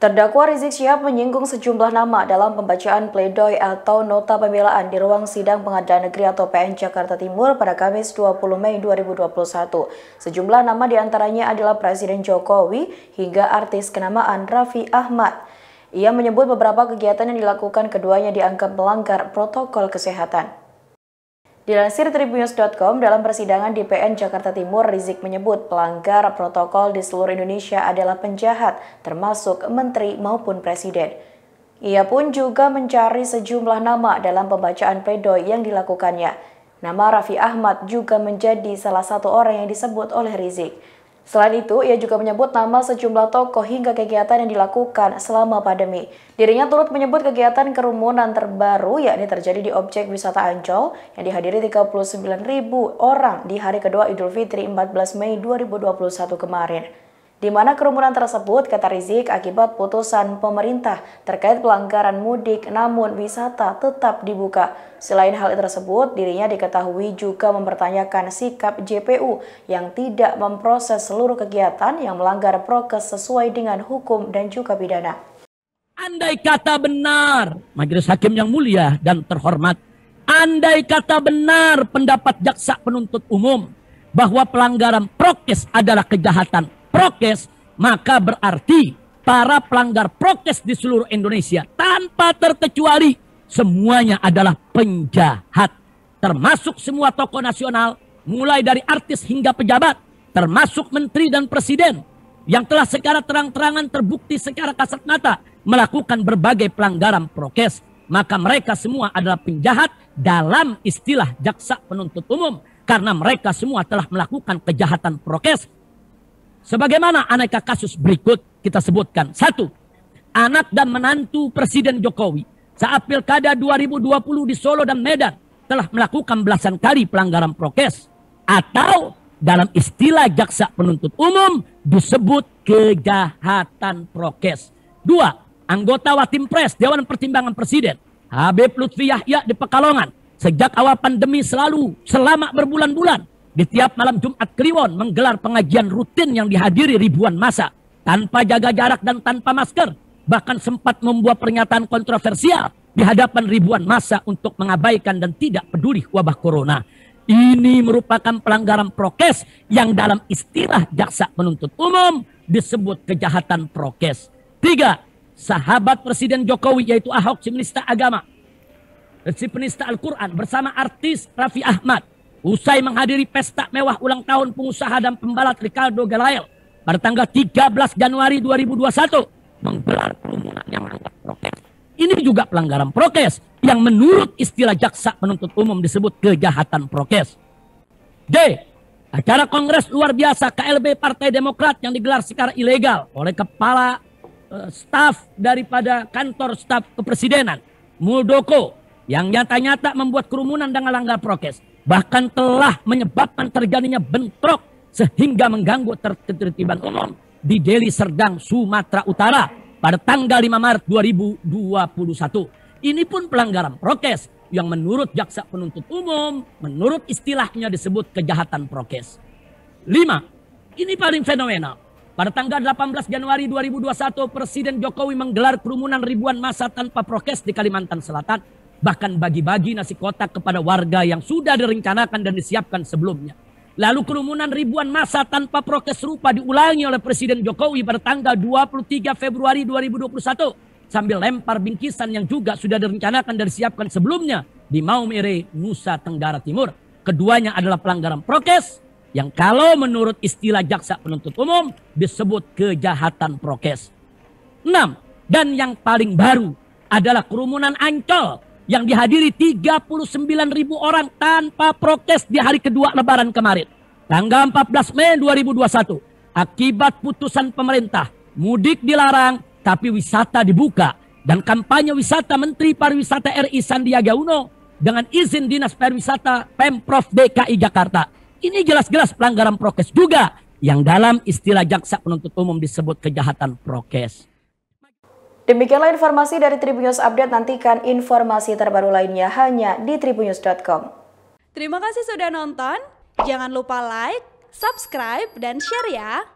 Terdakwa Rizik Syihab menyinggung sejumlah nama dalam pembacaan pledoi atau nota pembelaan di ruang sidang Pengadilan Negeri atau PN Jakarta Timur pada Kamis 20 Mei 2021. Sejumlah nama diantaranya adalah Presiden Jokowi hingga artis kenamaan Raffi Ahmad. Ia menyebut beberapa kegiatan yang dilakukan keduanya dianggap melanggar protokol kesehatan. Dilansir Tribunnews.com, dalam persidangan di PN Jakarta Timur, Rizik menyebut pelanggar protokol di seluruh Indonesia adalah penjahat, termasuk menteri maupun presiden. Ia pun juga mencari sejumlah nama dalam pembacaan pledoi yang dilakukannya. Nama Raffi Ahmad juga menjadi salah satu orang yang disebut oleh Rizik. Selain itu, ia juga menyebut nama sejumlah tokoh hingga kegiatan yang dilakukan selama pandemi. Dirinya turut menyebut kegiatan kerumunan terbaru yakni terjadi di objek wisata Ancol yang dihadiri 39.000 orang di hari kedua Idul Fitri 14 Mei 2021 kemarin. Di mana kerumunan tersebut, kata Rizik, akibat putusan pemerintah terkait pelanggaran mudik namun wisata tetap dibuka. Selain hal tersebut, dirinya diketahui juga mempertanyakan sikap JPU yang tidak memproses seluruh kegiatan yang melanggar prokes sesuai dengan hukum dan juga pidana. Andai kata benar, Majelis Hakim yang mulia dan terhormat, andai kata benar pendapat jaksa penuntut umum bahwa pelanggaran prokes adalah kejahatan prokes, maka berarti para pelanggar prokes di seluruh Indonesia tanpa terkecuali semuanya adalah penjahat, termasuk semua tokoh nasional, mulai dari artis hingga pejabat, termasuk menteri dan presiden yang telah secara terang-terangan terbukti secara kasat mata melakukan berbagai pelanggaran prokes. Maka mereka semua adalah penjahat dalam istilah jaksa penuntut umum karena mereka semua telah melakukan kejahatan prokes. Sebagaimana aneka kasus berikut kita sebutkan. 1. Anak dan menantu Presiden Jokowi saat Pilkada 2020 di Solo dan Medan telah melakukan belasan kali pelanggaran prokes. Atau dalam istilah jaksa penuntut umum disebut kejahatan prokes. 2. Anggota Watimpres Dewan Pertimbangan Presiden Habib Lutfi Yahya di Pekalongan sejak awal pandemi selalu selama berbulan-bulan di tiap malam Jumat Kliwon menggelar pengajian rutin yang dihadiri ribuan massa tanpa jaga jarak dan tanpa masker. Bahkan sempat membuat pernyataan kontroversial di hadapan ribuan massa untuk mengabaikan dan tidak peduli wabah corona. Ini merupakan pelanggaran prokes yang dalam istilah jaksa penuntut umum disebut kejahatan prokes. 3. Sahabat Presiden Jokowi yaitu Ahok, si penista agama, si penista Al-Quran bersama artis Raffi Ahmad usai menghadiri pesta mewah ulang tahun pengusaha dan pembalap Ricardo Gelael pada tanggal 13 Januari 2021 menggelar kerumunan yang melanggar prokes. Ini juga pelanggaran prokes yang menurut istilah jaksa penuntut umum disebut kejahatan prokes. D. Acara kongres luar biasa KLB Partai Demokrat yang digelar secara ilegal oleh kepala staf daripada kantor staf kepresidenan Muldoko yang nyata-nyata membuat kerumunan dan melanggar prokes. Bahkan telah menyebabkan terjadinya bentrok sehingga mengganggu ketertiban umum di Deli Serdang, Sumatera Utara pada tanggal 5 Maret 2021. Ini pun pelanggaran prokes yang menurut jaksa penuntut umum, menurut istilahnya disebut kejahatan prokes. 5. Ini paling fenomenal. Pada tanggal 18 Januari 2021, Presiden Jokowi menggelar kerumunan ribuan massa tanpa prokes di Kalimantan Selatan. Bahkan bagi-bagi nasi kotak kepada warga yang sudah direncanakan dan disiapkan sebelumnya. Lalu kerumunan ribuan massa tanpa prokes serupa diulangi oleh Presiden Jokowi pada tanggal 23 Februari 2021 sambil lempar bingkisan yang juga sudah direncanakan dan disiapkan sebelumnya di Maumere, Nusa Tenggara Timur. Keduanya adalah pelanggaran prokes yang kalau menurut istilah jaksa penuntut umum disebut kejahatan prokes. 6. Dan yang paling baru adalah kerumunan Ancol yang dihadiri 39.000 orang tanpa prokes di hari kedua Lebaran kemarin. Tanggal 14 Mei 2021, akibat putusan pemerintah, mudik dilarang tapi wisata dibuka. Dan kampanye wisata Menteri Pariwisata RI Sandiaga Uno dengan izin Dinas Pariwisata Pemprov DKI Jakarta. Ini jelas-jelas pelanggaran prokes juga yang dalam istilah jaksa penuntut umum disebut kejahatan prokes. Demikianlah informasi dari Tribunnews Update. Nantikan informasi terbaru lainnya hanya di tribunnews.com. Terima kasih sudah nonton. Jangan lupa like, subscribe, dan share ya.